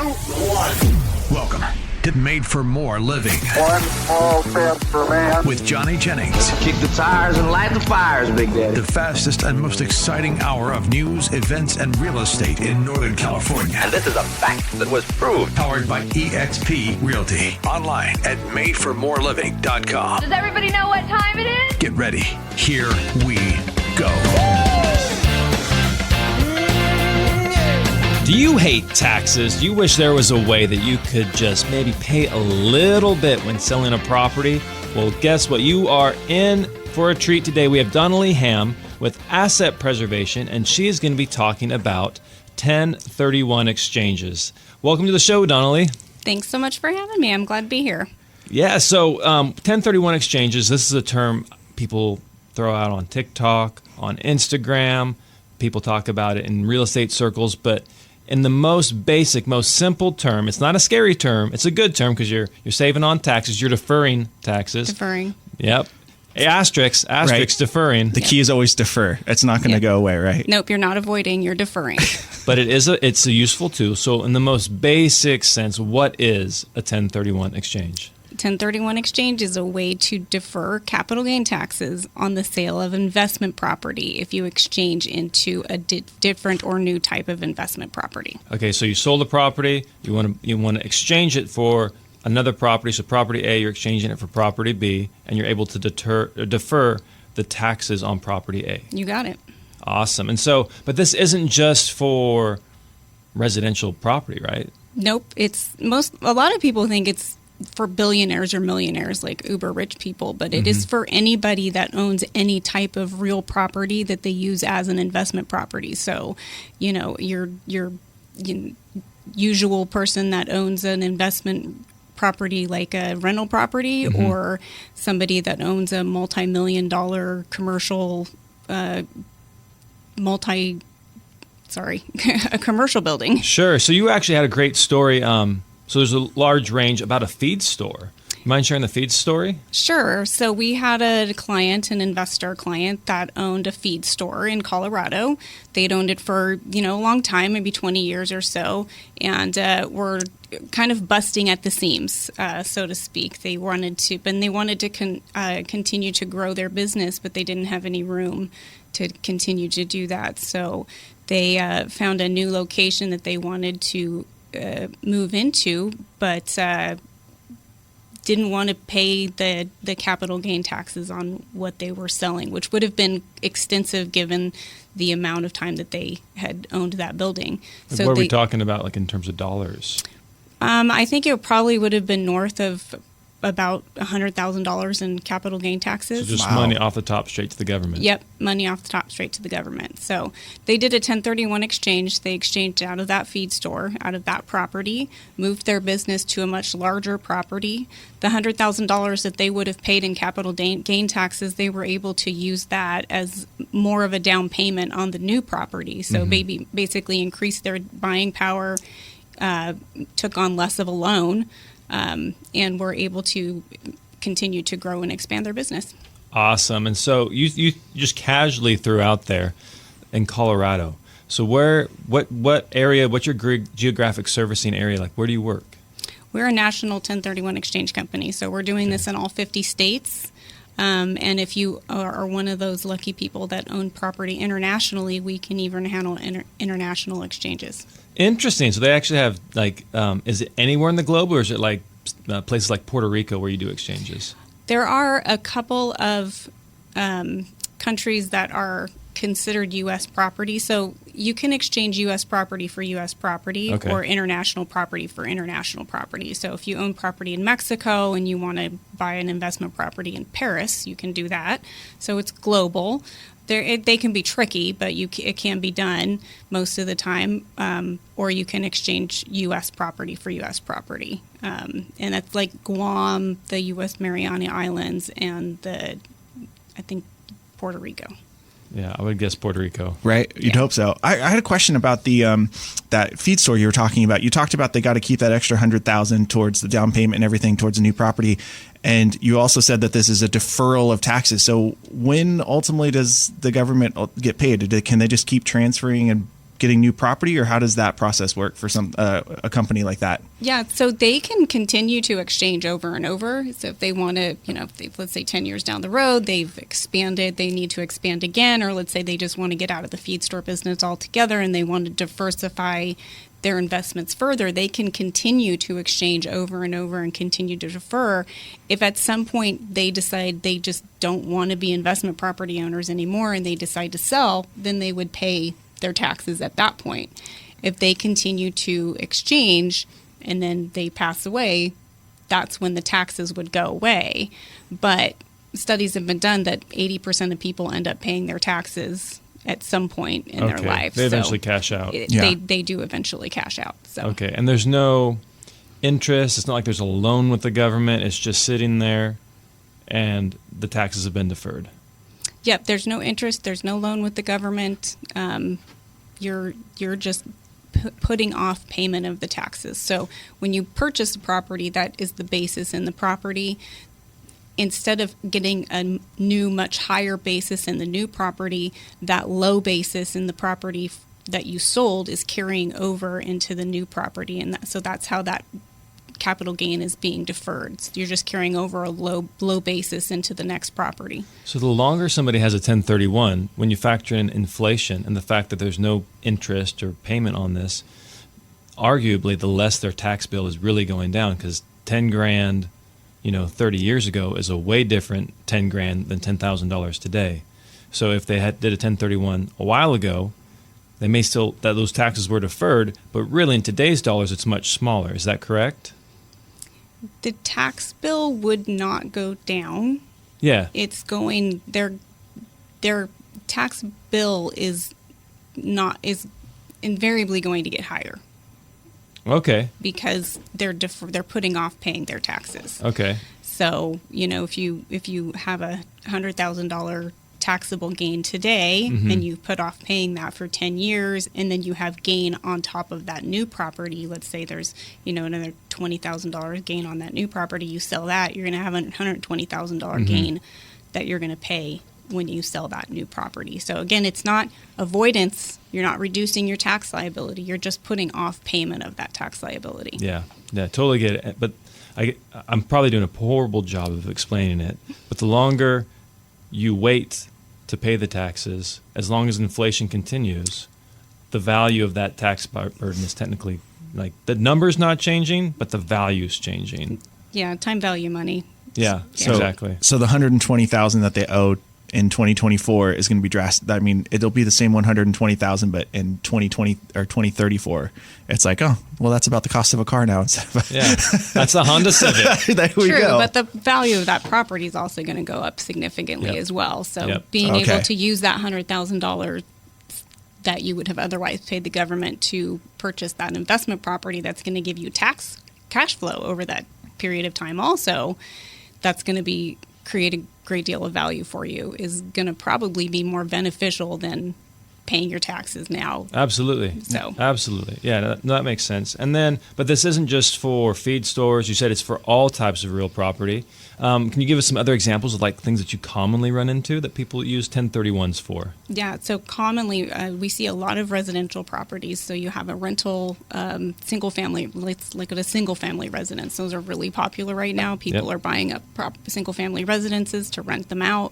1. Welcome to Made for More Living. One small step for man. With Johnny Jennings. Kick the tires and light the fires, Big Daddy. The fastest and most exciting hour of news, events, and real estate in Northern California. And this is a fact that was proved. Powered by EXP Realty. Online at madeformoreliving.com. Does everybody know what time it is? Get ready. Here we go. Do you hate taxes? Do you wish there was a way that you could just maybe pay a little bit when selling a property? Well, guess what? You are in for a treat today. We have Donalee Ham with Asset Preservation, and she is going to be talking about 1031 exchanges. Welcome to the show, Donalee. Thanks so much for having me. I'm glad to be here. Yeah, so 1031 exchanges, this is a term people throw out on TikTok, on Instagram. People talk about it in real estate circles, but in the most basic, most simple term, it's not a scary term. It's a good term because you're saving on taxes. You're deferring taxes. Deferring. Yep. Asterisk, right. Deferring. The key is always defer. It's not going to go away, right? Nope, you're not avoiding. You're deferring. But it's a useful tool. So in the most basic sense, what is a 1031 exchange? 1031 exchange is a way to defer capital gain taxes on the sale of investment property if you exchange into a different or new type of investment property. Okay, so you sold the property, you want to exchange it for another property. So property A, you're exchanging it for property B, and you're able to defer the taxes on property A. You got it. Awesome. And so, but this isn't just for residential property, right? Nope. A lot of people think it's for billionaires or millionaires, like uber rich people, but it is for anybody that owns any type of real property that they use as an investment property. So, your usual person that owns an investment property like a rental property, or somebody that owns a multi-million-dollar commercial a commercial building. Sure. So you actually had a great story. So there's a large range about a feed store. You mind sharing the feed story? Sure. So we had an investor client that owned a feed store in Colorado. They'd owned it for, a long time, maybe 20 years or so, and were kind of busting at the seams, so to speak. They wanted to continue to grow their business, but they didn't have any room to continue to do that. So they found a new location that they wanted to move into, but didn't want to pay the capital gain taxes on what they were selling, which would have been extensive given the amount of time that they had owned that building. So what are we talking about, like in terms of dollars? I think it probably would have been north of about $100,000 in capital gain taxes. So just money off the top straight to the government. Yep, money off the top straight to the government. So they did a 1031 exchange. They exchanged out of that feed store, out of that property, moved their business to a much larger property. The $100,000 that they would have paid in capital gain taxes, they were able to use that as more of a down payment on the new property. So basically increased their buying power, took on less of a loan, and were able to continue to grow and expand their business. Awesome. And so you just casually threw out there in Colorado. So what area, what's your geographic servicing area like? Where do you work? We're a national 1031 exchange company, so we're doing this in all 50 states. And if you are one of those lucky people that own property internationally, we can even handle international exchanges. Interesting. So they actually have, is it anywhere in the globe, or is it like places like Puerto Rico where you do exchanges? There are a couple of countries that are considered U.S. property. So you can exchange U.S. property for U.S. property, or international property for international property. So if you own property in Mexico and you want to buy an investment property in Paris, you can do that. So it's global. They can be tricky, but it can be done most of the time. Or you can exchange U.S. property for U.S. property. And that's like Guam, the U.S. Mariana Islands, and I think Puerto Rico. Yeah, I would guess Puerto Rico. Right? You'd hope so. I had a question about the that feed store you were talking about. You talked about they got to keep that extra $100,000 towards the down payment and everything towards a new property. And you also said that this is a deferral of taxes. So when ultimately does the government get paid? Can they just keep transferring and getting new property, or how does that process work for a company like that? Yeah, so they can continue to exchange over and over. So if they want to, let's say 10 years down the road, they've expanded, they need to expand again, or let's say they just want to get out of the feed store business altogether and they want to diversify their investments further, they can continue to exchange over and over and continue to defer. If at some point they decide they just don't want to be investment property owners anymore and they decide to sell, then they would pay their taxes at that point. If they continue to exchange and then they pass away, that's when the taxes would go away. But studies have been done that 80% of people end up paying their taxes at some point in their life. They eventually cash out. They do eventually cash out. So. Okay, and there's no interest. It's not like there's a loan with the government. It's just sitting there, and the taxes have been deferred. Yep, there's no interest. There's no loan with the government. You're just putting off payment of the taxes. So when you purchase a property, that is the basis in the property. Instead of getting a new, much higher basis in the new property, that low basis in the property that you sold is carrying over into the new property. And so that's how that capital gain is being deferred. So you're just carrying over a low basis into the next property. So the longer somebody has a 1031, when you factor in inflation and the fact that there's no interest or payment on this, arguably the less their tax bill is really going down, because 10 grand 30 years ago is a way different 10 grand than $10,000 today. So if they did a 1031 a while ago, they may still, that those taxes were deferred, but really in today's dollars, it's much smaller. Is that correct? The tax bill would not go down. Yeah. It's going, their tax bill is invariably going to get higher. Okay. Because they're putting off paying their taxes. Okay. So, if you have a $100,000 taxable gain today, and you put off paying that for 10 years, and then you have gain on top of that new property, let's say there's, another $20,000 gain on that new property, you sell that, you're going to have a $120,000 gain that you're going to pay when you sell that new property. So again, it's not avoidance. You're not reducing your tax liability. You're just putting off payment of that tax liability. Yeah, totally get it. But I'm probably doing a horrible job of explaining it. But the longer you wait to pay the taxes, as long as inflation continues, the value of that tax burden is technically, like, the number's not changing, but the value's changing. Yeah, time value money. Yeah, exactly. So the $120,000 that they owe in 2024 is going to be drastic. I mean, it'll be the same 120,000, but in 2020 or 2034, it's like, oh, well, that's about the cost of a car now. Yeah, that's the Honda Civic. There we True, go. but the value of that property is also going to go up significantly as well. So being able to use that $100,000 that you would have otherwise paid the government to purchase that investment property, that's going to give you tax cash flow over that period of time. Also, that's going to create a great deal of value for you, is going to probably be more beneficial than paying your taxes now. Absolutely. So absolutely. Yeah, that makes sense. And then, but this isn't just for feed stores. You said it's for all types of real property. Can you give us some other examples of, like, things that you commonly run into that people use 1031s for? Yeah, so commonly we see a lot of residential properties. So you have a rental single family, let's look at a single family residence. Those are really popular right now. People are buying up single family residences to rent them out.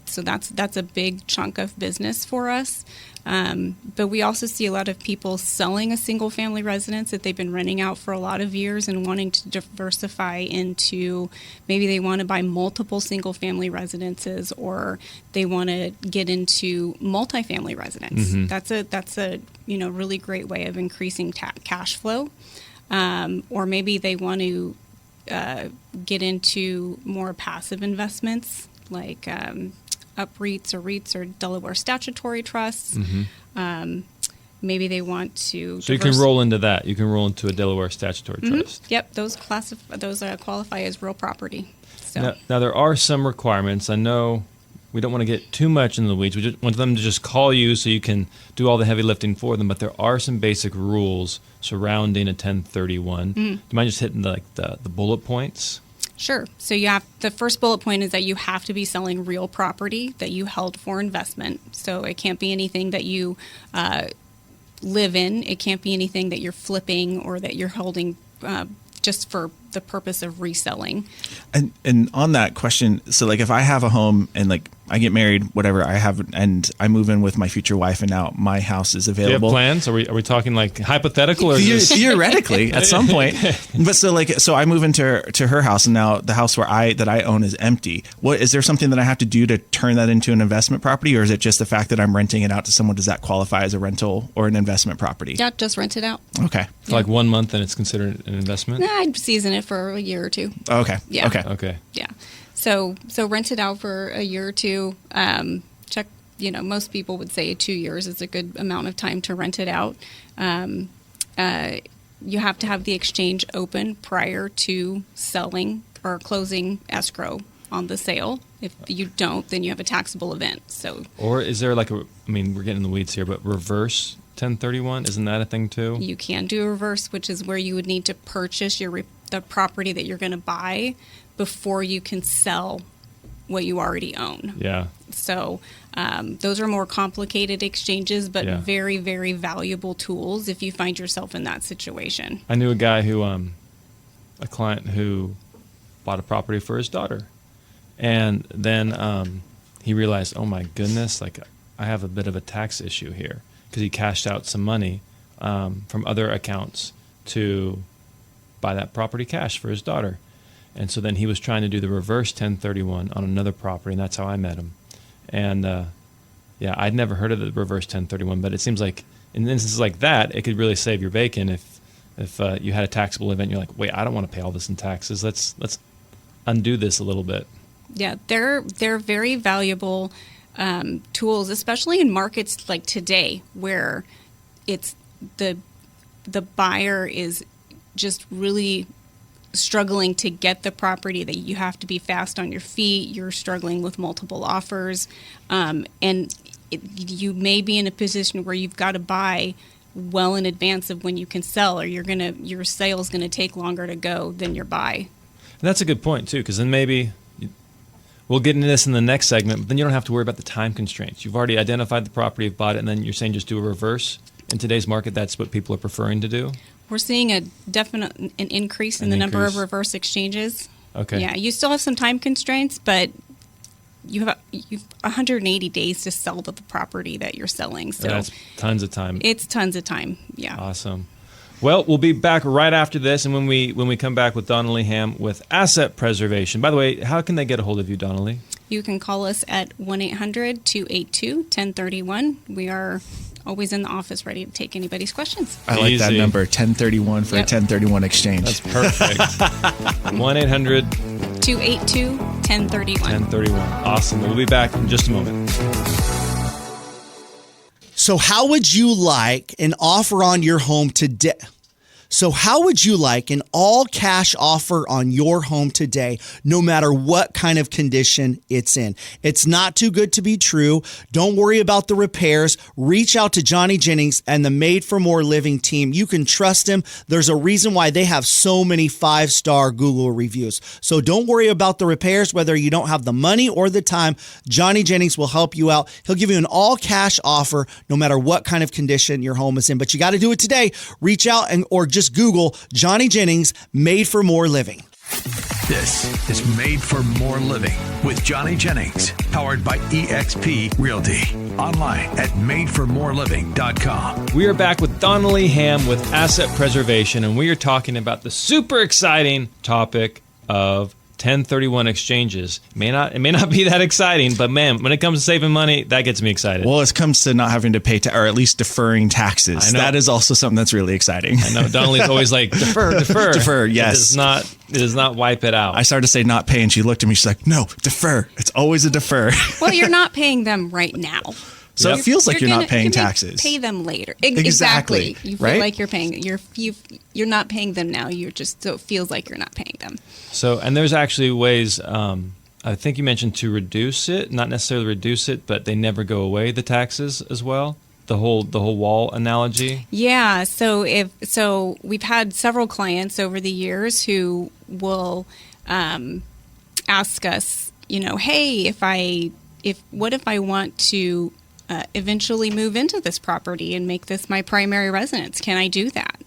So that's a big chunk of business for us. But we also see a lot of people selling a single family residence that they've been renting out for a lot of years and wanting to diversify into, maybe they want to buy multiple single family residences, or they want to get into multifamily residence. That's a really great way of increasing cash flow. Or maybe they want to get into more passive investments, like UPREITs or REITs or Delaware statutory trusts. Maybe they want to. So you can roll into that. You can roll into a Delaware statutory trust. Yep, those qualify as real property. So. Now there are some requirements. I know we don't want to get too much into the weeds. We just want them to just call you so you can do all the heavy lifting for them. But there are some basic rules surrounding a 1031. Do you mind just hitting the bullet points? Sure. So the first bullet point is that you have to be selling real property that you held for investment. So it can't be anything that you live in. It can't be anything that you're flipping or that you're holding just for the purpose of reselling. And on that question, so like if I have a home and like I get married, whatever I have, and I move in with my future wife, and now my house is Do you have available. plans? Are we talking like hypothetical or just... Theoretically, at some point. But so I move into her house, and now the house that I own is empty. What is there something that I have to do to turn that into an investment property, or is it just the fact that I'm renting it out to someone? Does that qualify as a rental or an investment property? Yeah, just rent it out. Okay. For like 1 month and it's considered an investment? Nah, I'd season it for a year or two. Okay. Yeah. Okay. Yeah. So rent it out for a year or two. Check, most people would say 2 years is a good amount of time to rent it out. You have to have the exchange open prior to selling or closing escrow on the sale. If you don't, then you have a taxable event. So, or is there like we're getting in the weeds here, but reverse 1031, isn't that a thing too? You can do a reverse, which is where you would need to purchase the property that you're going to buy before you can sell what you already own. Yeah. So those are more complicated exchanges, but very, very valuable tools if you find yourself in that situation. I knew a guy who, a client who bought a property for his daughter. And then he realized, oh my goodness, like I have a bit of a tax issue here, because he cashed out some money from other accounts to buy that property cash for his daughter. And so then he was trying to do the reverse 1031 on another property, and that's how I met him. And I'd never heard of the reverse 1031, but it seems like in instances like that, it could really save your bacon if you had a taxable event. You're like, wait, I don't want to pay all this in taxes. Let's undo this a little bit. Yeah, they're very valuable tools, especially in markets like today, where it's the buyer is just really struggling to get the property, that you have to be fast on your feet. You're struggling with multiple offers, and you may be in a position where you've got to buy well in advance of when you can sell, or your sale is gonna take longer to go than your buy. And that's a good point too, because then maybe we'll get into this in the next segment, but then you don't have to worry about the time constraints. You've already identified the property, you've bought it, and then you're saying just do a reverse. In today's market, that's what people are preferring to do? We're seeing an increase in the number of reverse exchanges. Okay. Yeah, you still have some time constraints, but you've 180 days to sell the property that you're selling. So that's tons of time. It's tons of time. Yeah. Awesome. Well, we'll be back right after this, and when we come back with Donalee Ham with asset preservation. By the way, how can they get a hold of you, Donalee? You can call us at 1-800-282-1031. We are always in the office ready to take anybody's questions. I like that number, 1031 for a 1031 exchange. That's perfect. 1-800-282-1031. 1031. Awesome. We'll be back in just a moment. So how would you like an offer on your home today? So how would you like an all-cash offer on your home today, no matter what kind of condition it's in? It's not too good to be true. Don't worry about the repairs. Reach out to Johnny Jennings and the Made for More Living team. You can trust him. There's a reason why they have so many 5-star Google reviews. So don't worry about the repairs, whether you don't have the money or the time. Johnny Jennings will help you out. He'll give you an all-cash offer, no matter what kind of condition your home is in. But you got to do it today. Reach out or just Google Johnny Jennings, Made for More Living. This is Made for More Living with Johnny Jennings, powered by eXp Realty. Online at madeformoreliving.com. We are back with Donalee Ham with asset preservation, and we are talking about the super exciting topic of 1031 exchanges. It may not be that exciting, but man, when it comes to saving money, that gets me excited. Well, it comes to not having to pay, or at least deferring taxes. I know. That is also something that's really exciting. I know. Donalee's always like, defer. Defer, yes. It does not wipe it out. I started to say not pay, and she looked at me. She's like, no, defer. It's always a defer. Well, you're not paying them right now. So it feels like you're not paying taxes. Pay them later. Exactly. You feel like you're paying. You're not paying them now. So it feels like you're not paying them. So, and there's actually ways. I think you mentioned to reduce it, not necessarily reduce it, but they never go away. The taxes as well. The whole wall analogy. Yeah. So we've had several clients over the years who will ask us, hey, what if I want to eventually move into this property and make this my primary residence? Can I do that?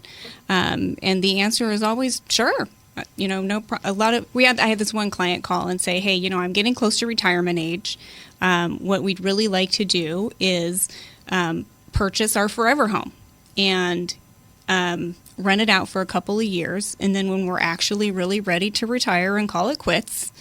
And the answer is always sure. I had this one client call and say, hey, I'm getting close to retirement age. What we'd really like to do is purchase our forever home and rent it out for a couple of years. And then when we're actually really ready to retire and call it quits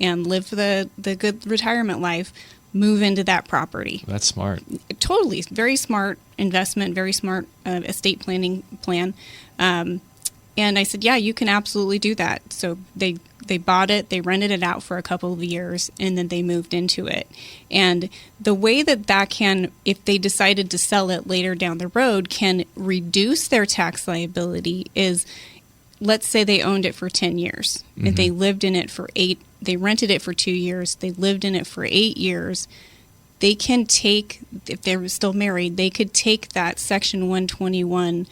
and live the good retirement life, move into that property. That's smart. Totally. Very smart investment, very smart estate planning plan. And I said, yeah, you can absolutely do that. So they bought it, they rented it out for a couple of years, and then they moved into it. And the way that can, if they decided to sell it later down the road, can reduce their tax liability is, let's say they owned it for 10 years and they lived in it for 8, they rented it for 2 years, they lived in it for 8 years. They can take, if they were still married, they could take that Section 121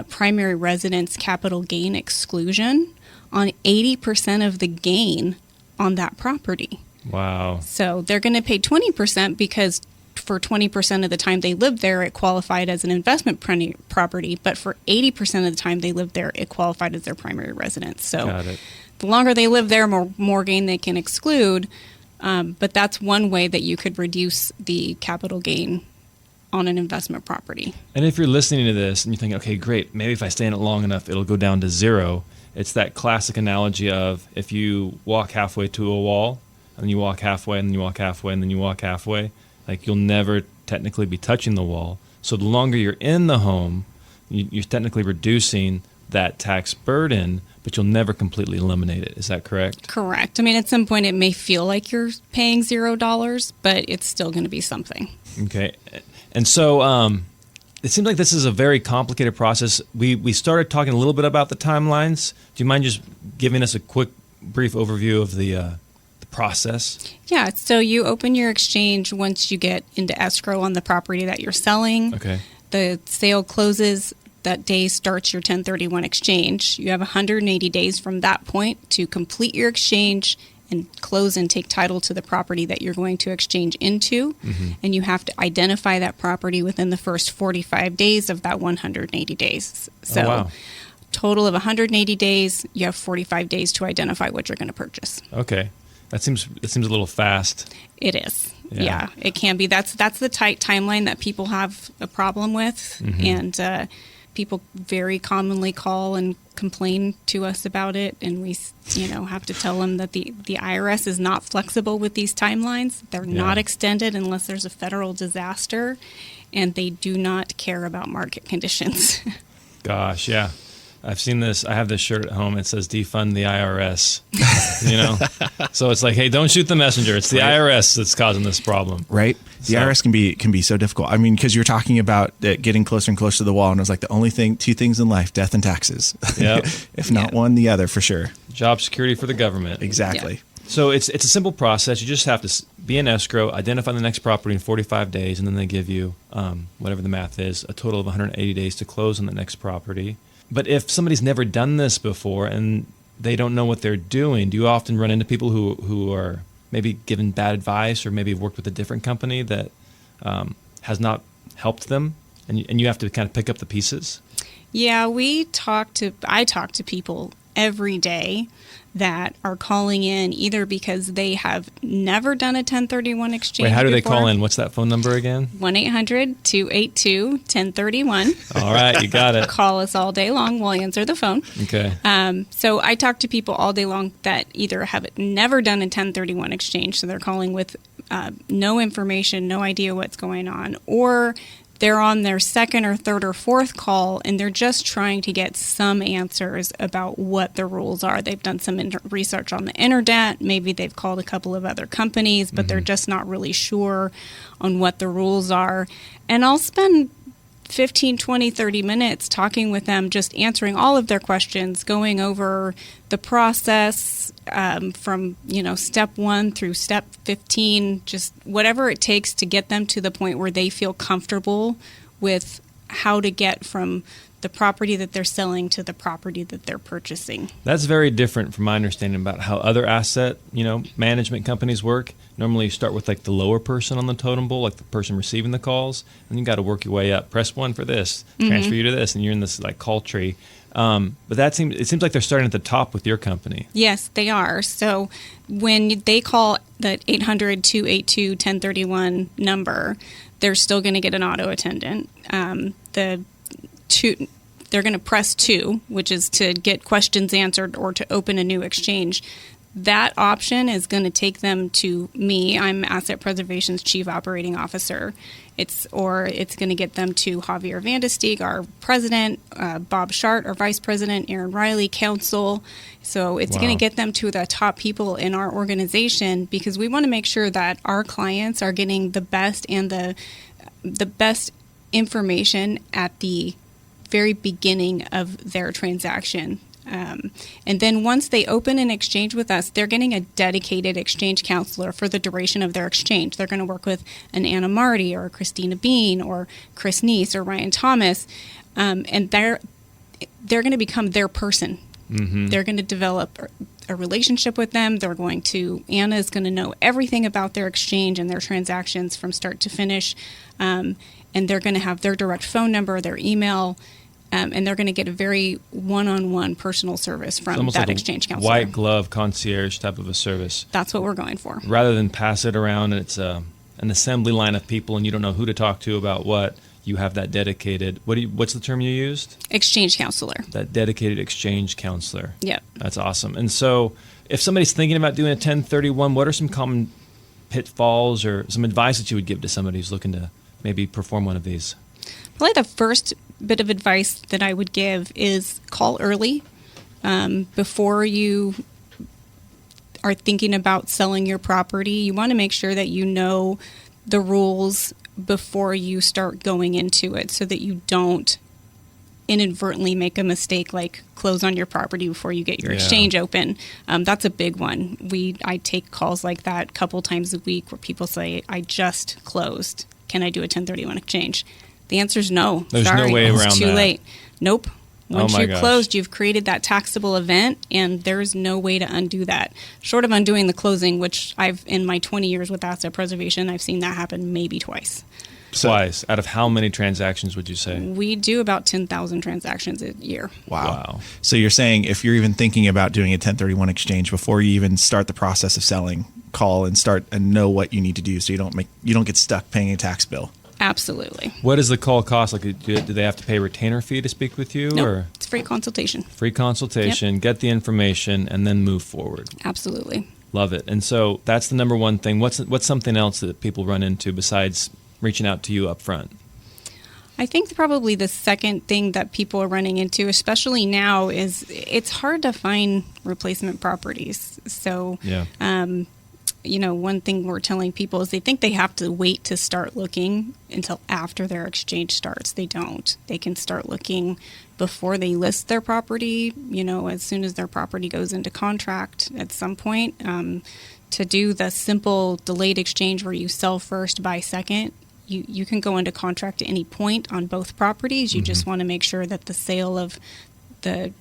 primary residence capital gain exclusion on 80% of the gain on that property. Wow. So they're going to pay 20% because for 20% of the time they lived there, it qualified as an investment property. But for 80% of the time they lived there, it qualified as their primary residence. So Got it. The longer they live there, more gain they can exclude. But that's one way that you could reduce the capital gain on an investment property. And if you're listening to this and you think, okay, great, maybe if I stay in it long enough, it'll go down to zero. It's that classic analogy of if you walk halfway to a wall and you walk halfway and then you walk halfway and then you walk halfway, like you'll never technically be touching the wall. So the longer you're in the home, you're technically reducing that tax burden, but you'll never completely eliminate it. Is that correct? Correct. I mean, at some point it may feel like you're paying $0, but it's still going to be something. Okay. And so it seems like this is a very complicated process. We started talking a little bit about the timelines. Do you mind just giving us a quick, brief overview of the process? Yeah. So you open your exchange once you get into escrow on the property that you're selling. Okay. The sale closes. That day starts your 1031 exchange. You have 180 days from that point to complete your exchange and close and take title to the property that you're going to exchange into. And you have to identify that property within the first 45 days of that 180 days. So wow. Total of 180 days, you have 45 days to identify what you're going to purchase. Okay. That seems a little fast. It is. Yeah, it can be. That's the tight timeline that people have a problem with. And people very commonly call and complain to us about it, and we have to tell them that the IRS is not flexible with these timelines. They're not extended unless there's a federal disaster, and they do not care about market conditions. Gosh, yeah. I've seen this. I have this shirt at home. It says defund the IRS. So it's like, hey, don't shoot the messenger. It's the IRS that's causing this problem. Right. The IRS can be so difficult. I mean, because you're talking about getting closer and closer to the wall, and it was like the only two things in life, death and taxes. Yep. If not one, the other for sure. Job security for the government. Exactly. Yep. So it's a simple process. You just have to be in escrow, identify the next property in 45 days, and then they give you, whatever the math is, a total of 180 days to close on the next property. But if somebody's never done this before and they don't know what they're doing, do you often run into people who are maybe given bad advice or maybe have worked with a different company that has not helped them, and you have to kind of pick up the pieces? Yeah, I talk to people every day that are calling in either because they have never done a 1031 exchange. Wait, how do they before. call in? What's that phone number again? 1-800-282-1031. All right, you got it. Call us all day long. We'll answer the phone. Okay. So I talk to people all day long that either have never done a 1031 exchange, so they're calling with no information, no idea what's going on, or they're on their second or third or fourth call, and they're just trying to get some answers about what the rules are. They've done some research on the internet. Maybe they've called a couple of other companies, but they're just not really sure on what the rules are. And I'll spend 15, 20, 30 minutes talking with them, just answering all of their questions, going over the process from step 1 through step 15, just whatever it takes to get them to the point where they feel comfortable with how to get from the property that they're selling to the property that they're purchasing. That's very different from my understanding about how other asset, management companies work. Normally you start with like the lower person on the totem pole, like the person receiving the calls, and you got to work your way up. Press 1 for this, transfer you to this, and you're in this like call tree. But it seems like they're starting at the top with your company. Yes, they are. So when they call the 800-282-1031 number, they're still going to get an auto attendant. They're going to press 2, which is to get questions answered or to open a new exchange. That option is going to take them to me. I'm Asset Preservation's Chief Operating Officer. It's going to get them to Javier Vandestieg, our president, Bob Shart, our vice president, Aaron Riley, counsel. So it's going to get them to the top people in our organization, because we want to make sure that our clients are getting the best and the best information at the very beginning of their transaction. And then once they open an exchange with us, they're getting a dedicated exchange counselor for the duration of their exchange. They're going to work with an Anna Marty or a Christina Bean or Chris Neese or Ryan Thomas, and they're going to become their person. Mm-hmm. They're going to develop a relationship with them. Anna is going to know everything about their exchange and their transactions from start to finish, and they're going to have their direct phone number, their email, and they're going to get a very one-on-one personal service from that like exchange counselor. White glove concierge type of a service. That's what we're going for. Rather than pass it around and it's an assembly line of people and you don't know who to talk to about what, you have that dedicated. What's the term you used? Exchange counselor. That dedicated exchange counselor. Yep. That's awesome. And so, if somebody's thinking about doing a 1031, what are some common pitfalls or some advice that you would give to somebody who's looking to maybe perform one of these? Probably the first bit of advice that I would give is call early before you are thinking about selling your property. You want to make sure that you know the rules before you start going into it, so that you don't inadvertently make a mistake like close on your property before you get your exchange open. That's a big one. I take calls like that a couple times a week where people say, I just closed. Can I do a 1031 exchange? The answer is no. There's Sorry, no way around it's too that. late. Nope. Once my you've gosh. closed, you've created that taxable event, and there's no way to undo that. Short of undoing the closing, which in my 20 years with asset preservation, I've seen that happen maybe twice. Twice. Out of how many transactions would you say? We do about 10,000 transactions a year. Wow. So you're saying if you're even thinking about doing a 1031 exchange before you even start the process of selling, call and start and know what you need to do so you don't get stuck paying a tax bill. Absolutely. What does the call cost? Like, do they have to pay a retainer fee to speak with you? No, or it's free consultation. Free consultation, get the information, and then move forward. Absolutely. Love it. And so that's the number one thing. What's something else that people run into besides reaching out to you up front? I think probably the second thing that people are running into, especially now, is it's hard to find replacement properties. So, one thing we're telling people is they think they have to wait to start looking until after their exchange starts. They don't. They can start looking before they list their property, as soon as their property goes into contract at some point. To do the simple delayed exchange where you sell first, buy second, you can go into contract at any point on both properties. You just want to make sure that the sale of the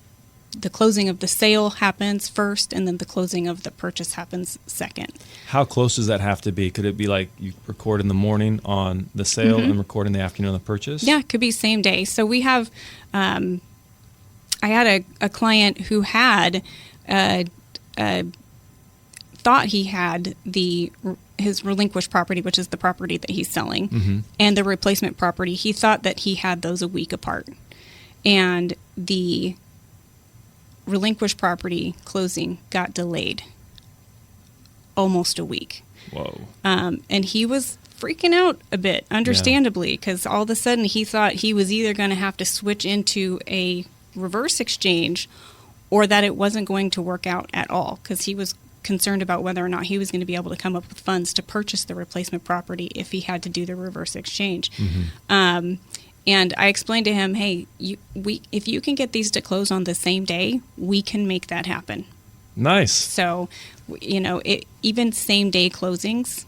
closing of the sale happens first, and then the closing of the purchase happens second. How close does that have to be? Could it be like you record in the morning on the sale and record in the afternoon on the purchase? Yeah, it could be same day. So we have, I had a client who had thought he had his relinquished property, which is the property that he's selling, and the replacement property. He thought that he had those a week apart, and the relinquished property closing got delayed almost a week. Whoa. And he was freaking out a bit, understandably, because all of a sudden he thought he was either going to have to switch into a reverse exchange or that it wasn't going to work out at all, because he was concerned about whether or not he was going to be able to come up with funds to purchase the replacement property if he had to do the reverse exchange. And I explained to him, hey, if you can get these to close on the same day, we can make that happen. Nice. So, even same day closings,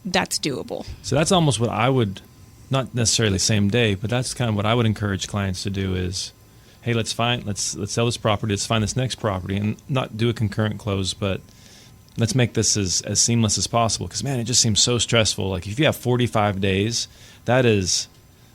that's doable. So that's almost what I would not necessarily same day, but that's kind of what I would encourage clients to do is, hey, let's sell this property, let's find this next property, and not do a concurrent close, but let's make this as seamless as possible. Because, man, it just seems so stressful. Like, if you have 45 days, that is,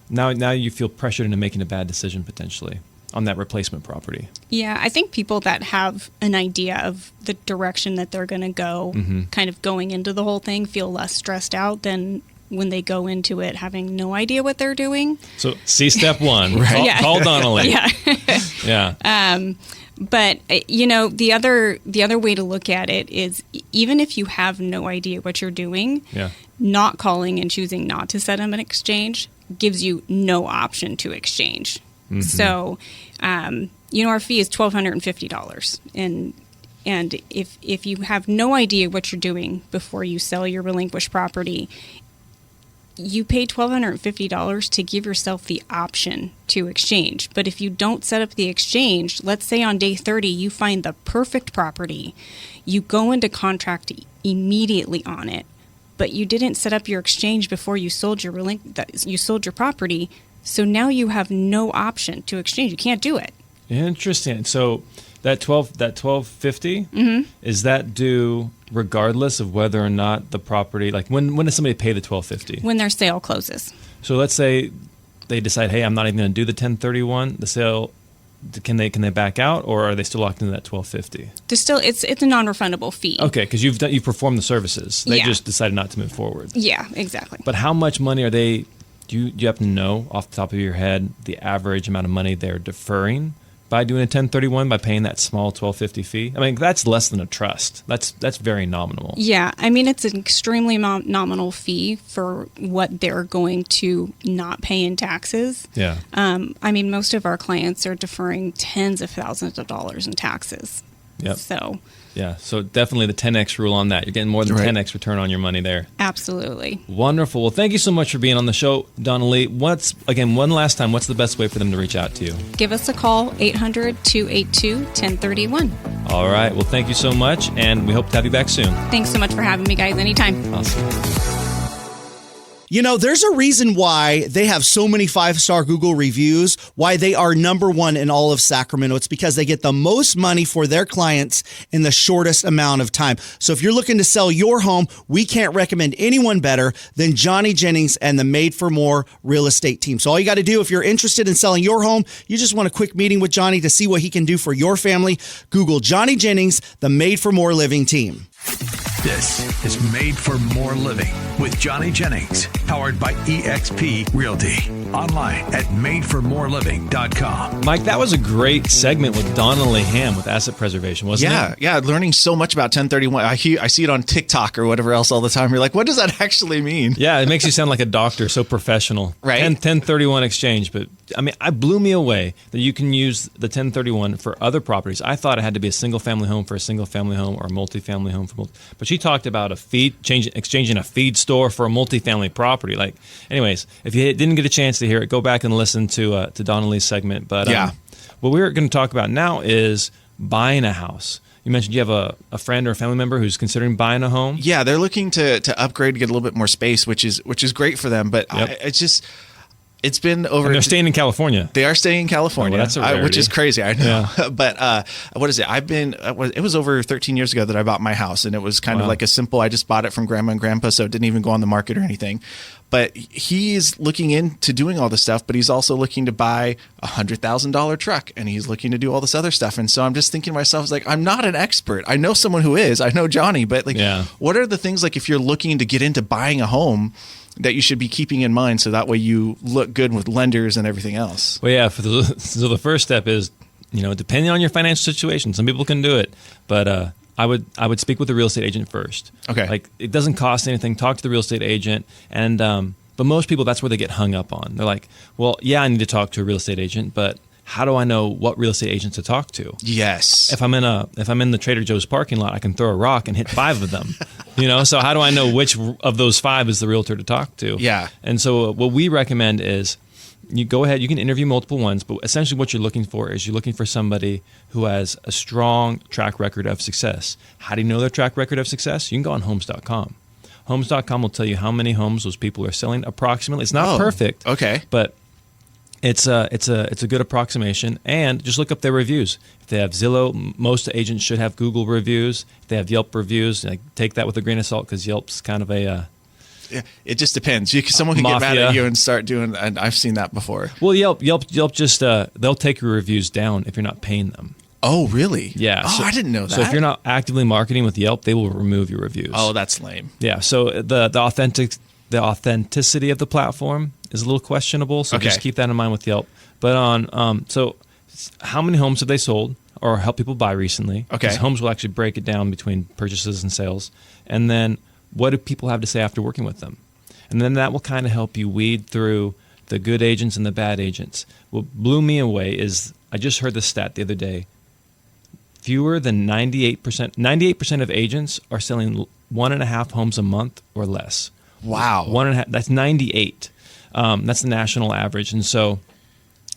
now you feel pressured into making a bad decision potentially on that replacement property. Yeah, I think people that have an idea of the direction that they're going to go, kind of going into the whole thing, feel less stressed out than when they go into it having no idea what they're doing. So see step one, Right. call Donalee. Yeah. Yeah. But the other way to look at it is, even if you have no idea what you're doing, not calling and choosing not to set up an exchange gives you no option to exchange. So, our fee is $1,250, and if you have no idea what you're doing before you sell your relinquished property, you pay $1,250 to give yourself the option to exchange. But if you don't set up the exchange, let's say on day 30 you find the perfect property, you go into contract immediately on it, but you didn't set up your exchange before you sold your property. So now you have no option to exchange. You can't do it. Interesting. So that $1,250 is that due regardless of whether or not the property, like when does somebody pay the $1,250? When their sale closes. So let's say they decide, hey, I'm not even going to do the 1031. The sale, can they back out, or are they still locked into that $1,250? It's a non-refundable fee. Okay, because you've performed the services. They just decided not to move forward. Yeah, exactly. But how much money are they? Do you have to know off the top of your head the average amount of money they're deferring by doing a 1031, by paying that small $1,250 fee? I mean, that's less than a trust. That's very nominal. Yeah, I mean, it's an extremely nominal fee for what they're going to not pay in taxes. Yeah. I mean, most of our clients are deferring tens of thousands of dollars in taxes. Yep. So. Yeah, so definitely the 10x rule on that. You're getting more than 10x return on your money there. Absolutely. Wonderful. Well, thank you so much for being on the show, Donalee. One last time, what's the best way for them to reach out to you? Give us a call, 800-282-1031. All right. Well, thank you so much, and we hope to have you back soon. Thanks so much for having me, guys. Anytime. Awesome. There's a reason why they have so many 5-star Google reviews, why they are number one in all of Sacramento. It's because they get the most money for their clients in the shortest amount of time. So if you're looking to sell your home, we can't recommend anyone better than Johnny Jennings and the Made for More real estate team. So all you got to do, if you're interested in selling your home, you just want a quick meeting with Johnny to see what he can do for your family, Google Johnny Jennings, the Made for More living team. This is Made for More Living with Johnny Jennings, powered by eXp Realty. Online at madeformoreliving.com. Mike, that was a great segment with Donalee Ham with asset preservation, wasn't it? Yeah, learning so much about 1031. I see it on TikTok or whatever else all the time. You're like, what does that actually mean? Yeah, it makes you sound like a doctor, so professional. Right. 1031 exchange, but I mean, it blew me away that you can use the 1031 for other properties. I thought it had to be a single family home for a single family home or a multifamily home for but she talked about exchanging a feed store for a multifamily property. Like, anyways, if you didn't get a chance to hear it, go back and listen to Donalee's segment. But what we're going to talk about now is buying a house. You mentioned you have a friend or a family member who's considering buying a home. Yeah, they're looking to upgrade to get a little bit more space, which is great for them. But it's been over. And they're staying in California. They are staying in California, that's a rarity. which is crazy. I know. Yeah. But what is it? It was over 13 years ago that I bought my house, and it was kind of like a simple. I just bought it from grandma and grandpa, so it didn't even go on the market or anything. But he's looking into doing all this stuff, but he's also looking to buy $100,000 truck, and he's looking to do all this other stuff. And so I'm just thinking to myself, like, I'm not an expert. I know someone who is. I know Johnny, but what are the things, like, if you're looking to get into buying a home, that you should be keeping in mind so that way you look good with lenders and everything else? Well, yeah. So the first step is, depending on your financial situation, some people can do it, but I would speak with a real estate agent first. Okay. Like, it doesn't cost anything. Talk to the real estate agent, and but most people, that's where they get hung up on. They're like, well, yeah, I need to talk to a real estate agent, but how do I know what real estate agent to talk to? Yes. If I'm in the Trader Joe's parking lot, I can throw a rock and hit 5 of them. So how do I know which of those 5 is the realtor to talk to? Yeah. And so what we recommend is you go ahead, you can interview multiple ones, but essentially what you're looking for is you're looking for somebody who has a strong track record of success. How do you know their track record of success? You can go on homes.com. Homes.com will tell you how many homes those people are selling approximately. It's not perfect, okay, but it's a good approximation. And just look up their reviews. If they have Zillow, most agents should have Google reviews. If they have Yelp reviews, take that with a grain of salt because Yelp's kind of a it just depends. Someone can get mad at you and start doing, and I've seen that before. Well, Yelp just they'll take your reviews down if you're not paying them. Oh, really? Yeah. Oh, I didn't know that. So if you're not actively marketing with Yelp, they will remove your reviews. Oh, that's lame. Yeah. So the authenticity of the platform is a little questionable. So just keep that in mind with Yelp. But so how many homes have they sold or helped people buy recently? Okay. Because homes will actually break it down between purchases and sales. And then what do people have to say after working with them? And then that will kind of help you weed through the good agents and the bad agents. What blew me away is I just heard the stat the other day. Fewer than 98% of agents are selling 1.5 homes a month or less. Wow. 1.5. That's 98. That's the national average. And so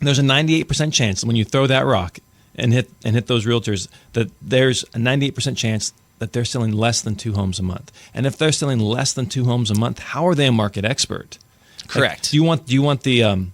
there's a 98% chance when you throw that rock and hit those realtors that there's a 98% chance that they're selling less than 2 homes a month. And if they're selling less than 2 homes a month, how are they a market expert? Correct. Like, do you want the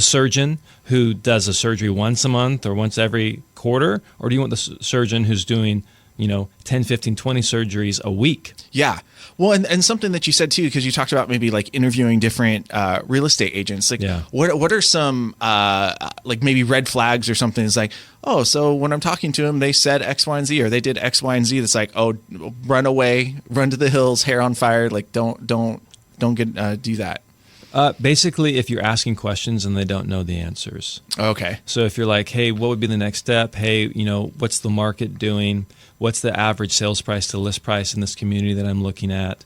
surgeon who does a surgery once a month or once every quarter, or do you want the surgeon who's doing 10, 15, 20 surgeries a week? Yeah. Well, and something that you said too, because you talked about maybe like interviewing different real estate agents. Like, what are some like maybe red flags or something? It's like, oh, so when I'm talking to them, they said X, Y, and Z, or they did X, Y, and Z. That's like, oh, run away, run to the hills, hair on fire. Like, don't get do that. Basically, if you're asking questions and they don't know the answers. Okay. So if you're like, hey, what would be the next step? Hey, what's the market doing? What's the average sales price to list price in this community that I'm looking at?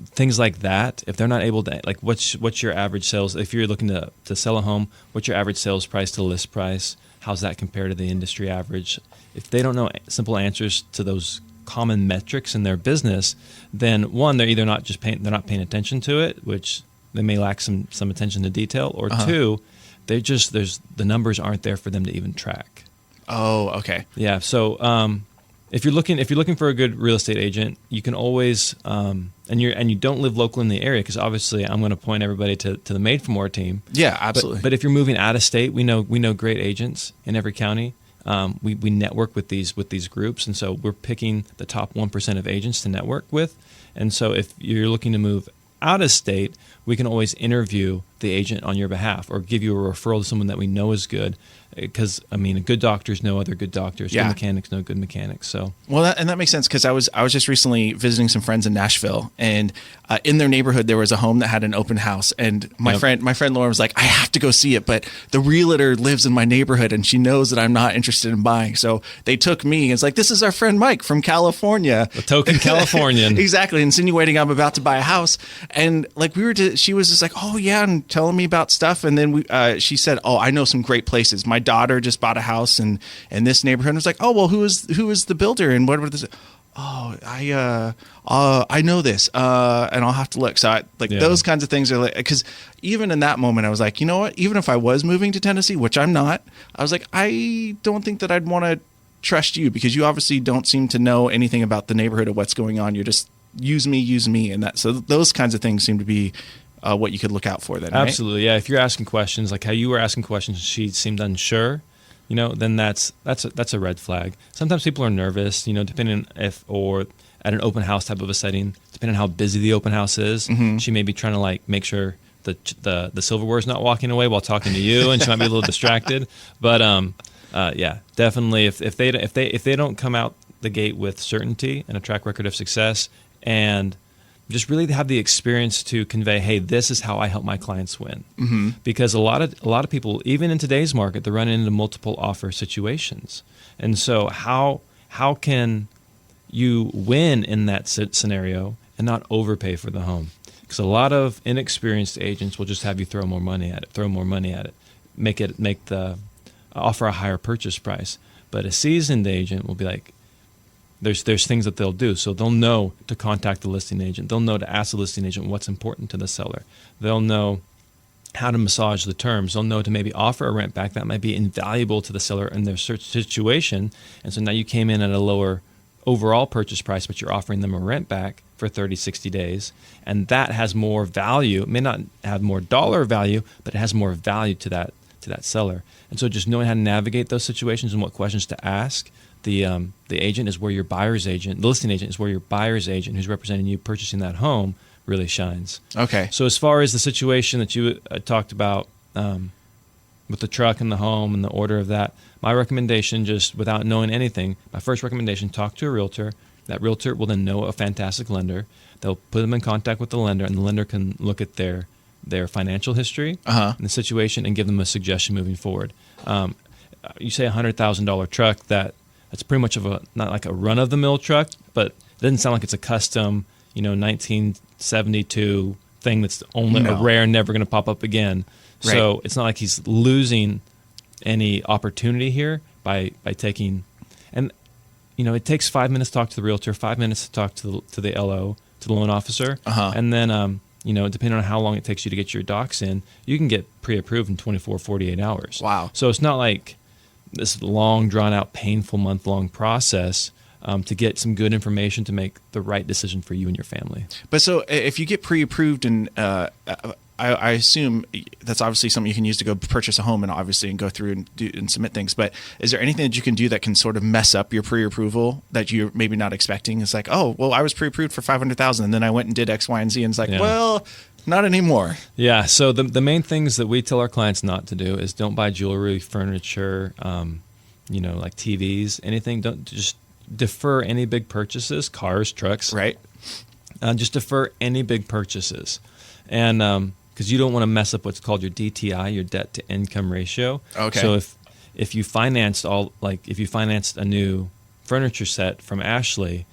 Things like that. If they're not able to, like, what's your average sales? If you're looking to sell a home, what's your average sales price to list price? How's that compare to the industry average? If they don't know simple answers to those common metrics in their business, then one, they're either not paying attention to it, which they may lack some attention to detail, or two, the numbers aren't there for them to even track. Oh, okay. Yeah. So if you're looking for a good real estate agent, you can always and you don't live local in the area, because obviously I'm going to point everybody to the Made for More team. Yeah, absolutely. But if you're moving out of state, we know great agents in every county. We network with these groups, and so we're picking the top 1% of agents to network with. And so if you're looking to move out of state, we can always interview the agent on your behalf or give you a referral to someone that we know is good. Because, good doctors know other good doctors. Yeah. Good mechanics know good mechanics. So that makes sense, because I was just recently visiting some friends in Nashville, and in their neighborhood there was a home that had an open house, and my friend Lauren was like, I have to go see it, but the realtor lives in my neighborhood and she knows that I'm not interested in buying. So they took me, and it's like, this is our friend Mike from California, a token Californian. Exactly, insinuating I'm about to buy a house, and like she was just like, oh yeah, and telling me about stuff, and then she said, oh, I know some great places. My daughter just bought a house in this neighborhood. And I was like, oh, well, who is the builder, and what were this? Oh, I know this, and I'll have to look. So those kinds of things are like, because even in that moment, I was like, you know what? Even if I was moving to Tennessee, which I'm not, I was like, I don't think that I'd want to trust you, because you obviously don't seem to know anything about the neighborhood or what's going on. You're just use me, and that. So those kinds of things seem to be what you could look out for then. Absolutely, right? Yeah. If you're asking questions, like how you were asking questions, she seemed unsure. Then that's a red flag. Sometimes people are nervous, depending or at an open house type of a setting, depending on how busy the open house is. Mm-hmm. She may be trying to make sure the silverware is not walking away while talking to you, and she might be a little distracted. But yeah, definitely if they don't come out the gate with certainty and a track record of success, and just really have the experience to convey, hey, this is how I help my clients win. Mm-hmm. Because a lot of people, even in today's market, they're running into multiple offer situations. And so how can you win in that scenario and not overpay for the home? Because a lot of inexperienced agents will just have you throw more money at it, make the offer a higher purchase price. But a seasoned agent will be like, There's things that they'll do. So they'll know to contact the listing agent. They'll know to ask the listing agent what's important to the seller. They'll know how to massage the terms. They'll know to maybe offer a rent back that might be invaluable to the seller in their search situation. And so now you came in at a lower overall purchase price, but you're offering them a rent back for 30, 60 days. And that has more value. It may not have more dollar value, but it has more value to that seller. And so just knowing how to navigate those situations and what questions to ask, the agent is where your buyer's agent, the listing agent is where your buyer's agent who's representing you purchasing that home really shines. Okay. So as far as the situation that you talked about with the truck and the home and the order of that, my recommendation, just without knowing anything, my first recommendation, talk to a realtor. That realtor will then know a fantastic lender. They'll put them in contact with the lender, and the lender can look at their financial history and the situation and give them a suggestion moving forward. You say $100,000 truck, that's pretty much not like a run-of-the-mill truck, but it doesn't sound like it's a custom, 1972 thing that's only a rare, never going to pop up again. Right. So it's not like he's losing any opportunity here by taking, and it takes 5 minutes to talk to the realtor, 5 minutes to talk to the LO, to the loan officer, and then depending on how long it takes you to get your docs in, you can get pre-approved in 24, 48 hours. Wow! So it's not like this long, drawn-out, painful month-long process to get some good information to make the right decision for you and your family. But so if you get pre-approved and I assume that's obviously something you can use to go purchase a home and go through and submit things. But is there anything that you can do that can sort of mess up your pre-approval that you're maybe not expecting? It's like, oh, well, I was pre-approved for $500,000 and then I went and did X, Y, and Z. And it's like, well, not anymore. Yeah. So the main things that we tell our clients not to do is don't buy jewelry, furniture, like TVs, anything. Don't just defer any big purchases, cars, trucks. Right. Just defer any big purchases. And because you don't want to mess up what's called your DTI, your debt to income ratio. Okay. So if you financed a new furniture set from Ashley,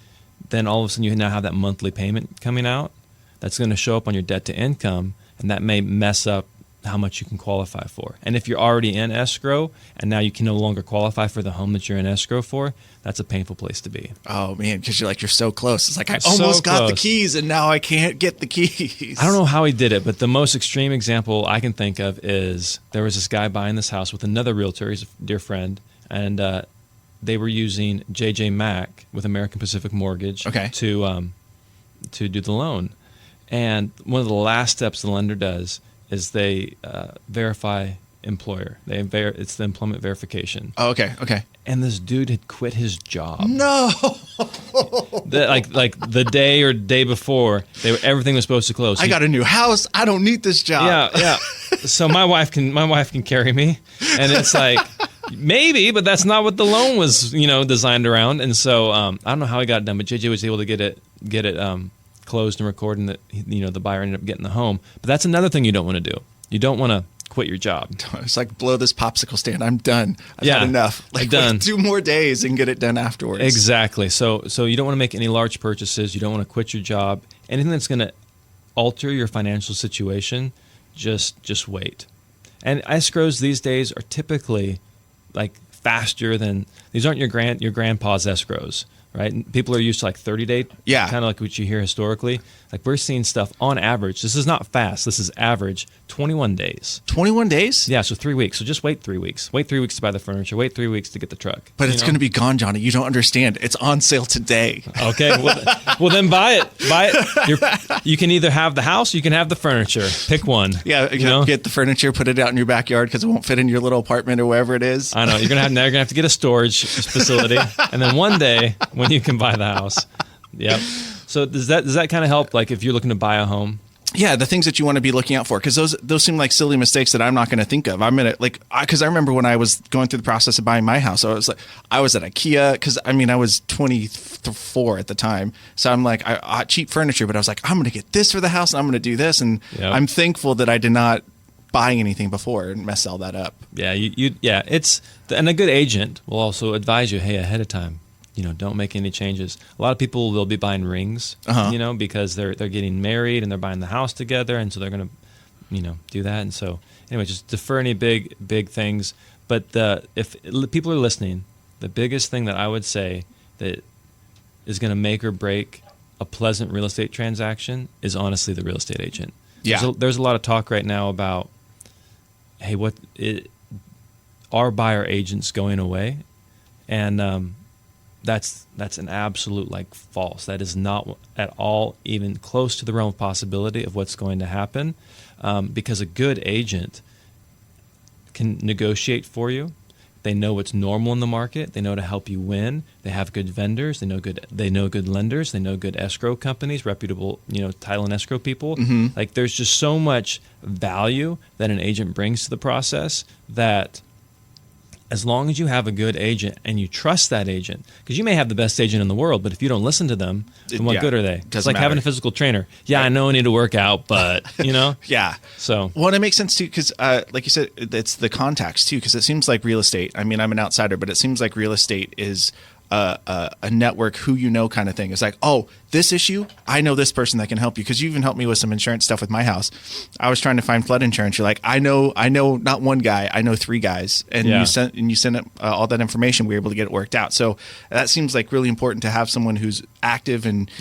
then all of a sudden you now have that monthly payment coming out. That's going to show up on your debt to income, and that may mess up how much you can qualify for. And if you're already in escrow and now you can no longer qualify for the home that you're in escrow for, that's a painful place to be. Oh man, because you're so close. It's like I almost got the keys and now I can't get the keys. I don't know how he did it, but the most extreme example I can think of is there was this guy buying this house with another realtor. He's a dear friend, and they were using JJ Mack with American Pacific Mortgage to do the loan. And one of the last steps the lender does is they verify employer. It's the employment verification. Oh, okay. And this dude had quit his job. No. Like the day or day before, everything was supposed to close. I got a new house. I don't need this job. Yeah. So my wife can carry me, and it's like maybe, but that's not what the loan was, designed around. And so I don't know how he got it done, but JJ was able to get it closed and recorded, and that the buyer ended up getting the home. But that's another thing you don't want to do. You don't want to quit your job. It's like, blow this popsicle stand. I'm done. I've had enough. I'm done. 2 more days and get it done afterwards. Exactly. So you don't want to make any large purchases. You don't want to quit your job. Anything that's going to alter your financial situation, just wait. And escrows these days are typically like faster than, these aren't your grandpa's escrows. Right? People are used to like 30-day, kind of like what you hear historically. Like we're seeing stuff on average. This is not fast. This is average 21 days. 21 days? Yeah, so 3 weeks. So just wait 3 weeks. Wait 3 weeks to buy the furniture. Wait 3 weeks to get the truck. But it's going to be gone, Johnny. You don't understand. It's on sale today. Okay. Well, then buy it. Buy it. You can either have the house or you can have the furniture. Pick one. Yeah, get the furniture, put it out in your backyard because it won't fit in your little apartment or wherever it is. I know. You're going to have to get a storage facility. And then one day, when you can buy the house. Yep. So does that kind of help, like if you're looking to buy a home? Yeah, the things that you want to be looking out for, because those seem like silly mistakes that I'm not going to think of. I'm gonna because I remember when I was going through the process of buying my house, I was at IKEA because I was 24 at the time, so I'm like I cheap furniture, but I was like I'm going to get this for the house and I'm going to do this, and I'm thankful that I did not buy anything before and mess all that up. Yeah, and a good agent will also advise you, hey, ahead of time. Don't make any changes. A lot of people will be buying rings, because they're getting married and they're buying the house together, and so they're going to, do that. And so, anyway, just defer any big things. But if people are listening, the biggest thing that I would say that is going to make or break a pleasant real estate transaction is honestly the real estate agent. Yeah. There's a lot of talk right now about, hey, are buyer agents going away? And that's an absolute like false. That is not at all even close to the realm of possibility of what's going to happen, because a good agent can negotiate for you. They know what's normal in the market. They know to help you win. They have good vendors. They know good lenders. They know good escrow companies, reputable, title and escrow people. Like there's just so much value that an agent brings to the process that as long as you have a good agent and you trust that agent, because you may have the best agent in the world, but if you don't listen to them, then what good are they? It's like having a physical trainer. Yeah, right. I know I need to work out, but Yeah. So well, it makes sense too, because like you said, it's the contacts too, because it seems like real estate. I mean, I'm an outsider, but it seems like real estate is a network who kind of thing. It's like, oh, this issue, I know this person that can help you, because you even helped me with some insurance stuff with my house. I was trying to find flood insurance. You're like, I know not one guy, I know 3 guys, and you sent all that information. We were able to get it worked out. So that seems like really important to have someone who's active and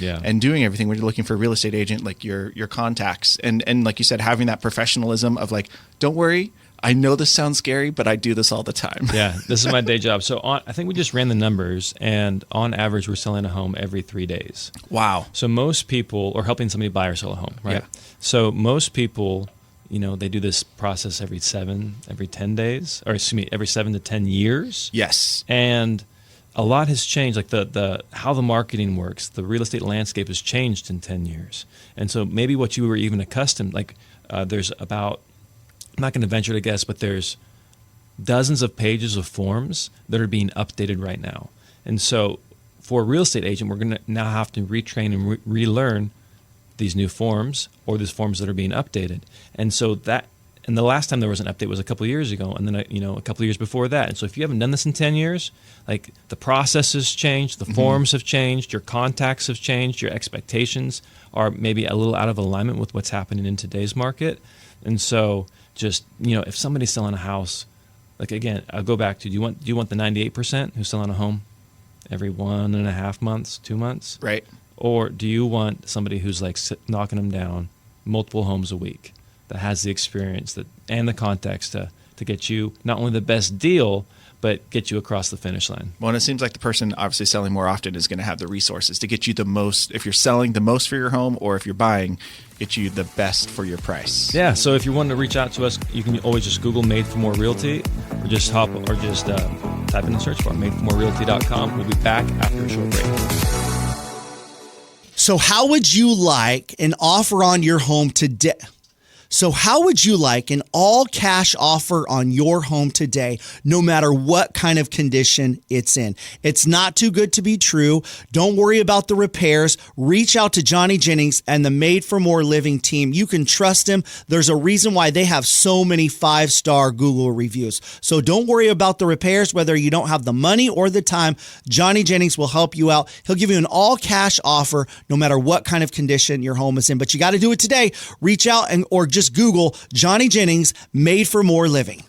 doing everything when you're looking for a real estate agent, like your contacts, and like you said, having that professionalism of like, don't worry, I know this sounds scary, but I do this all the time. Yeah, this is my day job. So I think we just ran the numbers, and on average, we're selling a home every 3 days. Wow. So most people, or helping somebody buy or sell a home, right? Yeah. So most people, they do this process every 10 days, or excuse me, every 7 to 10 years. Yes. And a lot has changed, like the how the marketing works. The real estate landscape has changed in 10 years. And so maybe what you were even accustomed, like there's about, I'm not going to venture to guess, but there's dozens of pages of forms that are being updated right now. And so for a real estate agent, we're going to now have to retrain and relearn these new forms, or these forms that are being updated. And so and the last time there was an update was a couple of years ago, and then a couple of years before that. And so if you haven't done this in 10 years, like the process has changed, the forms have changed, your contacts have changed, your expectations are maybe a little out of alignment with what's happening in today's market. And so just, if somebody's selling a house, like again, I'll go back to, do you want the 98% who's selling a home every 1.5 months, 2 months? Right. Or do you want somebody who's like knocking them down multiple homes a week, that has the experience and the context to get you not only the best deal, but get you across the finish line? Well, and it seems like the person obviously selling more often is going to have the resources to get you the most. If you're selling the most for your home, or if you're buying, get you the best for your price. Yeah. So if you're wanting to reach out to us, you can always just Google "Made for More Realty," or just type in the search bar madeformorerealty.com. We'll be back after a short break. So how would you like an offer on your home today? So how would you like an all-cash offer on your home today, no matter what kind of condition it's in? It's not too good to be true. Don't worry about the repairs. Reach out to Johnny Jennings and the Made for More Living team. You can trust him. There's a reason why they have so many 5-star Google reviews. So don't worry about the repairs, whether you don't have the money or the time. Johnny Jennings will help you out. He'll give you an all-cash offer, no matter what kind of condition your home is in. But you got to do it today. Reach out or just Google Johnny Jennings, Made for More Living.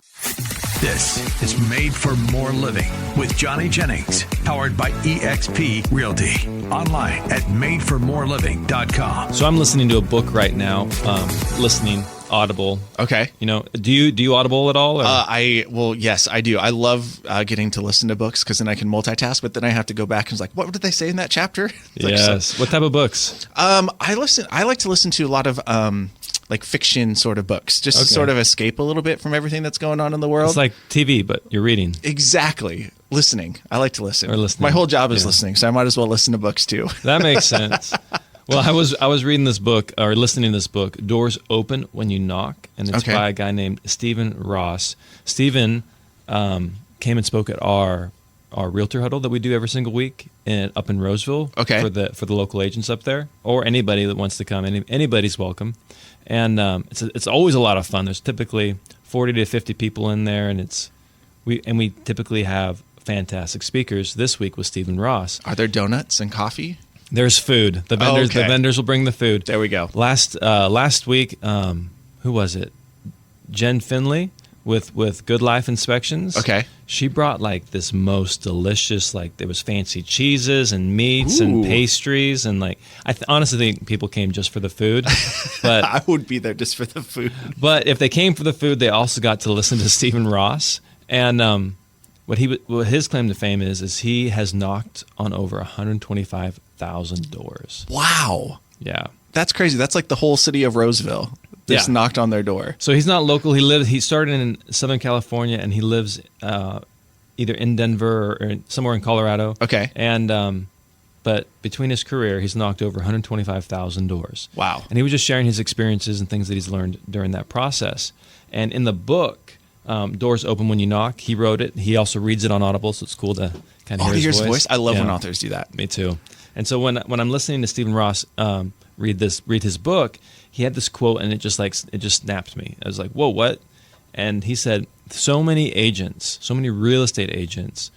This is Made for More Living with Johnny Jennings, powered by eXp Realty. Online at madeformoreliving.com. So I'm listening to a book right now, listening Audible. Okay. Do you Audible at all? Or? Yes, I do. I love getting to listen to books, because then I can multitask, but then I have to go back and it's like, what did they say in that chapter? Yes. What type of books? I like to listen to a lot of like fiction sort of books, just to sort of escape a little bit from everything that's going on in the world. It's like TV, but you're reading. Exactly. Listening. I like to listen. Or listening. My whole job is listening, so I might as well listen to books too. That makes sense. Well, I was reading this book, or listening to this book, Doors Open When You Knock, and it's by a guy named Stephen Ross. Stephen came and spoke at our realtor huddle that we do every single week up in Roseville. Okay. For the local agents up there, or anybody that wants to come. Anybody's welcome. And it's always a lot of fun. There's typically 40 to 50 people in there, and we typically have fantastic speakers. This week was Stephen Ross. Are there donuts and coffee? There's food. The vendors will bring the food. There we go. Last week, who was it? Jen Finley with Good Life Inspections. Okay. She brought like this most delicious, like there was fancy cheeses and meats and pastries, and like I honestly think people came just for the food. But I would be there just for the food. But if they came for the food, they also got to listen to Stephen Ross. And what his claim to fame is he has knocked on over 125,000 doors. Wow. Yeah. That's crazy. That's like the whole city of Roseville just knocked on their door. So he's not local. He started in Southern California, and he lives either in Denver or somewhere in Colorado. Okay. And but between his career, he's knocked over 125,000 doors. Wow. And he was just sharing his experiences and things that he's learned during that process. And in the book, Doors Open When You Knock, he wrote it. He also reads it on Audible, so it's cool to kind of hear his voice. I love when authors do that. Me too. And so when I'm listening to Stephen Ross read his book, he had this quote, and it just snapped me. I was like, whoa, what? And he said, so many real estate agents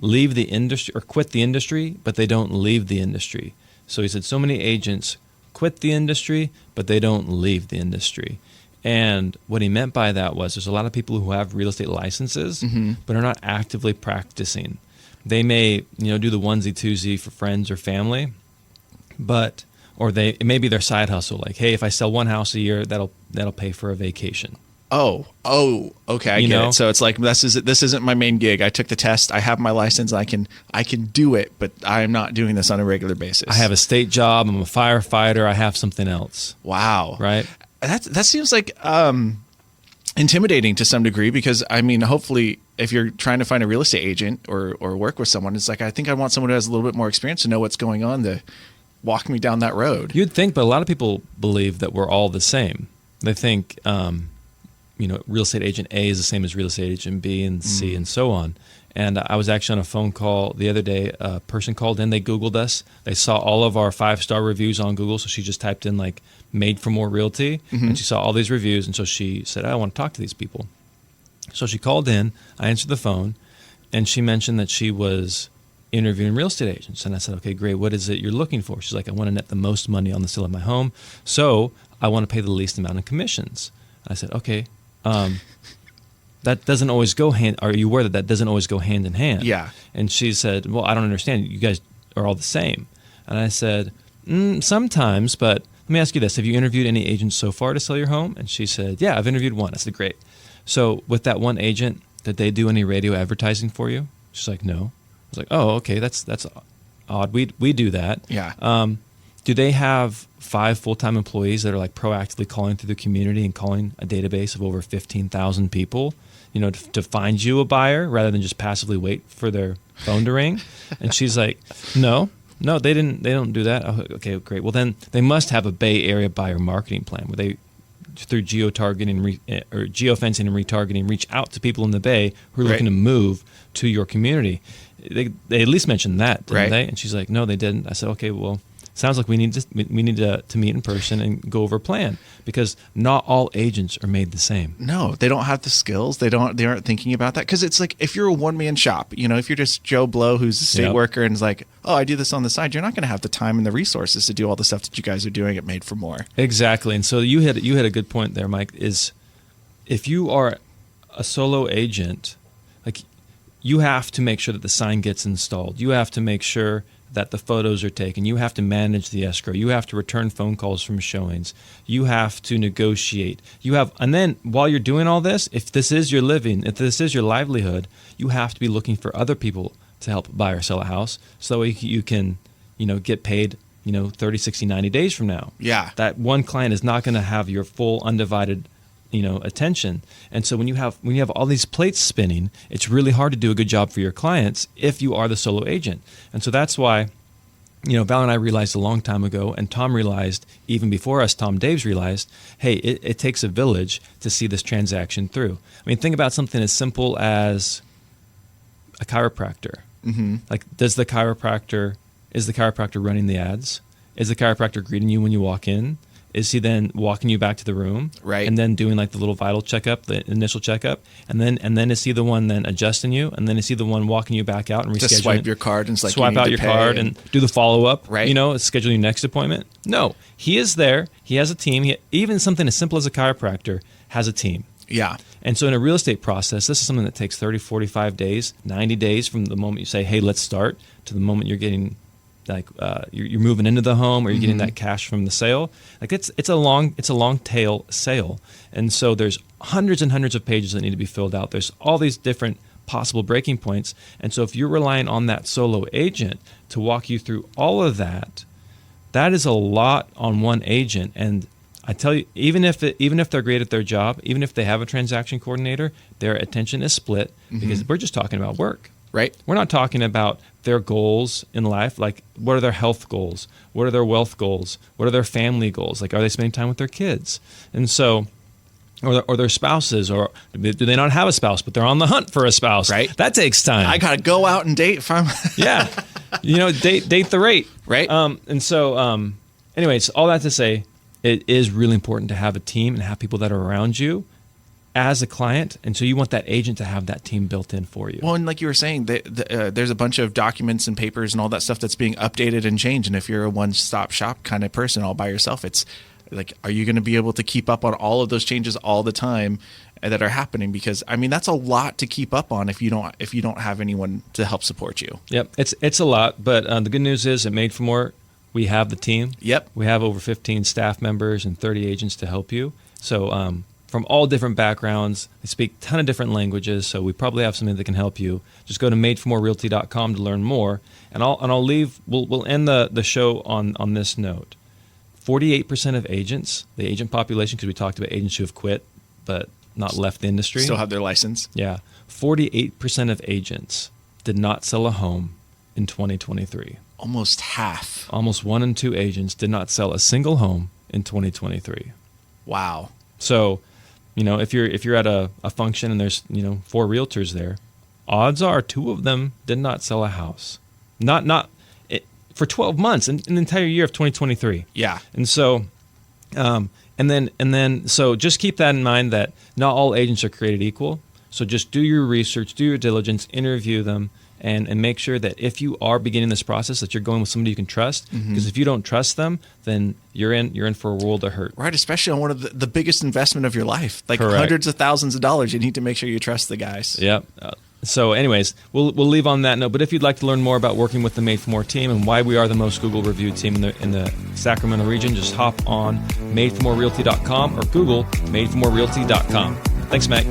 leave the industry or quit the industry, but they don't leave the industry. So he said, so many agents quit the industry, but they don't leave the industry. And what he meant by that was there's a lot of people who have real estate licenses, but are not actively practicing. They may, do the onesie twosie for friends or family, it may be their side hustle. Like, hey, if I sell one house a year, that'll pay for a vacation. Oh, okay, I get it. So it's like this isn't my main gig. I took the test. I have my license. I can do it, but I'm not doing this on a regular basis. I have a state job. I'm a firefighter. I have something else. Wow. Right. That seems like intimidating to some degree, because I mean, hopefully, if you're trying to find a real estate agent or work with someone, it's like I think I want someone who has a little bit more experience to know what's going on to walk me down that road. You'd think, but a lot of people believe that we're all the same. They think, real estate agent A is the same as real estate agent B and C and so on. And I was actually on a phone call the other day. A person called in. They Googled us. They saw all of our 5-star reviews on Google. So she just typed in like "made for more realty," and she saw all these reviews. And so she said, "I want to talk to these people." So she called in. I answered the phone, and she mentioned that she was interviewing real estate agents. And I said, "Okay, great. What is it you're looking for?" She's like, "I want to net the most money on the sale of my home, so I want to pay the least amount of commissions." I said, "Okay." That doesn't always go hand. Are you aware that doesn't always go hand in hand? Yeah. And she said, "Well, I don't understand. You guys are all the same." And I said, "Sometimes, but let me ask you this: have you interviewed any agents so far to sell your home?" And she said, "Yeah, I've interviewed one." I said, "Great. So with that one agent, did they do any radio advertising for you?" She's like, "No." I was like, "Oh, okay. That's odd. We do that." Yeah. Do they have 5 full-time employees that are like proactively calling through the community and calling a database of over 15,000 people, to find you a buyer rather than just passively wait for their phone to ring? And she's like, no, they don't do that. Oh, okay, great. Well, then they must have a Bay Area buyer marketing plan where they, through geotargeting or geofencing and retargeting, reach out to people in the Bay who are looking to move to your community. They at least mentioned that, didn't they? And she's like, no, they didn't. I said, okay, well, sounds like we need to meet in person and go over a plan, because not all agents are made the same. No, they don't have the skills. They aren't thinking about that, because it's like if you're a one-man shop, if you're just Joe Blow who's a state worker and is like, oh, I do this on the side, you're not going to have the time and the resources to do all the stuff that you guys are doing at Made for More. Exactly. And so you had a good point there, Mike, is if you are a solo agent, like, you have to make sure that the sign gets installed. You have to make sure that the photos are taken. You have to manage the escrow. You have to return phone calls from showings. You have to negotiate. And then while you're doing all this, if this is your living, if this is your livelihood, you have to be looking for other people to help buy or sell a house, so that you can, get paid, 30, 60, 90 days from now. Yeah. That one client is not going to have your full undivided attention. And so when you have all these plates spinning, it's really hard to do a good job for your clients if you are the solo agent. And so that's why, Val and I realized a long time ago, and Tom realized even before us, Tom Daves realized, hey, it takes a village to see this transaction through. I mean, think about something as simple as a chiropractor. Mm-hmm. Like, is the chiropractor running the ads? Is the chiropractor greeting you when you walk in? Is he then walking you back to the room, right, and then doing like the little vital checkup, the initial checkup, and then is he the one then adjusting you, and then is he the one walking you back out and rescheduling? Just swipe your card and it's like swipe out your card and do the follow up, right? Schedule your next appointment. No, he is there. He has a team. Even something as simple as a chiropractor has a team. Yeah. And so in a real estate process, this is something that takes 30, 45 days, 90 days from the moment you say, hey, let's start, to the moment you're getting, like, you're moving into the home, or you're getting that cash from the sale. Like, it's a long tail sale. And so there's hundreds and hundreds of pages that need to be filled out. There's all these different possible breaking points. And so if you're relying on that solo agent to walk you through all of that, that is a lot on one agent. And I tell you, even if they're great at their job, even if they have a transaction coordinator, their attention is split because we're just talking about work. Right. We're not talking about their goals in life, like what are their health goals? What are their wealth goals? What are their family goals? Like, are they spending time with their kids? And so, or their spouses, or do they not have a spouse, but they're on the hunt for a spouse? Right. That takes time. I got to go out and date if I'm... Yeah. Date the rate. Right. And so, anyways, all that to say, it is really important to have a team and have people that are around you as a client, and so you want that agent to have that team built in for you. Well, and like you were saying, there's a bunch of documents and papers and all that stuff that's being updated and changed. And if you're a one-stop shop kind of person all by yourself, it's like, are you going to be able to keep up on all of those changes all the time that are happening? Because I mean, that's a lot to keep up on if you don't have anyone to help support you. Yep, it's a lot. But the good news is, at Made for More, we have the team. Yep, we have over 15 staff members and 30 agents to help you. So. From all different backgrounds, they speak a ton of different languages, so we probably have something that can help you. Just go to madeformorerealty.com to learn more, and I'll leave. We'll end the show on this note. 48% of agents, the agent population, because we talked about agents who have quit but not left the industry, still have their license. Yeah, 48% of agents did not sell a home in 2023. Almost half. Almost 1 in 2 agents did not sell a single home in 2023. Wow. So, if you're at a function and there's 4 realtors there, odds are 2 of them did not sell a house, not for 12 months in the entire year of 2023. Yeah, and so, and then so just keep that in mind, that not all agents are created equal. So just do your research, do your diligence, interview them, and make sure that if you are beginning this process, that you're going with somebody you can trust. Because if you don't trust them, then you're in for a world of hurt. Right, especially on one of the biggest investment of your life, like Correct. Hundreds of thousands of dollars. You need to make sure you trust the guys. Yep. So anyways, we'll leave on that note. But if you'd like to learn more about working with the Made for More team and why we are the most Google reviewed team in the Sacramento region, just hop on madeformorerealty.com or Google madeformorerealty.com. Thanks, Mac.